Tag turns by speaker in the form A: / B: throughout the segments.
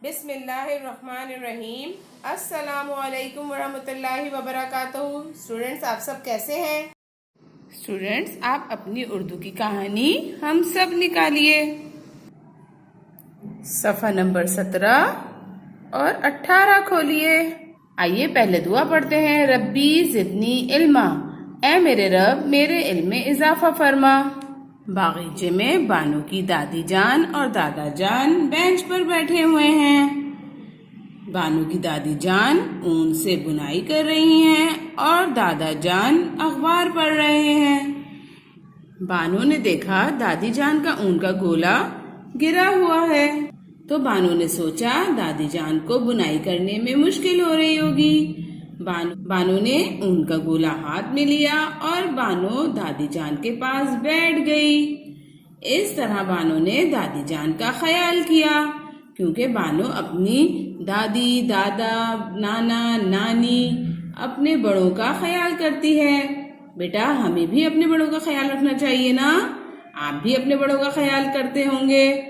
A: بسم اللہ الرحمن الرحیم۔ السلام علیکم ورحمۃ اللہ وبرکاتہ۔ اسٹوڈنٹس، آپ سب کیسے ہیں؟ اسٹوڈنٹس، آپ اپنی اردو کی کہانی ہم سب نکالیے۔ صفحہ نمبر 17 اور 18 کھولیے۔ آئیے پہلے دعا پڑھتے ہیں۔ ربی زدنی علما، اے میرے رب میرے علم میں اضافہ فرما۔ باغیچے میں بانو کی دادی جان اور دادا جان بینچ پر بیٹھے ہوئے ہیں۔ بانو کی دادی جان اون سے بنائی کر رہی ہیں اور دادا جان اخبار پڑھ رہے ہیں۔ بانو نے دیکھا دادی جان کا اون کا گولا گرا ہوا ہے، تو بانو نے سوچا دادی جان کو بنائی کرنے میں مشکل ہو رہی ہوگی۔ بانو نے اون کا گولا ہاتھ میں لیا اور بانو دادی جان کے پاس بیٹھ گئی۔ اس طرح بانو نے دادی جان کا خیال کیا، کیونکہ بانو اپنی دادی، دادا، نانا، نانی، اپنے بڑوں کا خیال کرتی ہے۔ بیٹا، ہمیں بھی اپنے بڑوں کا خیال رکھنا چاہیے نا؟ آپ بھی اپنے بڑوں کا خیال کرتے ہوں گے۔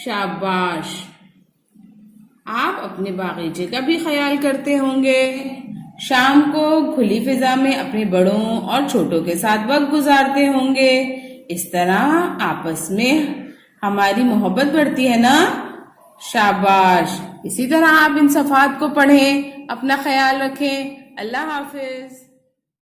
A: شاباش! آپ اپنے باغیچے کا بھی خیال کرتے ہوں گے۔ شام کو کھلی فضا میں اپنے بڑوں اور چھوٹوں کے ساتھ وقت گزارتے ہوں گے۔ اس طرح آپس میں ہماری محبت بڑھتی ہے نا؟ شاباش! اسی طرح آپ ان صفحات کو پڑھیں، اپنا خیال رکھیں۔ اللہ حافظ۔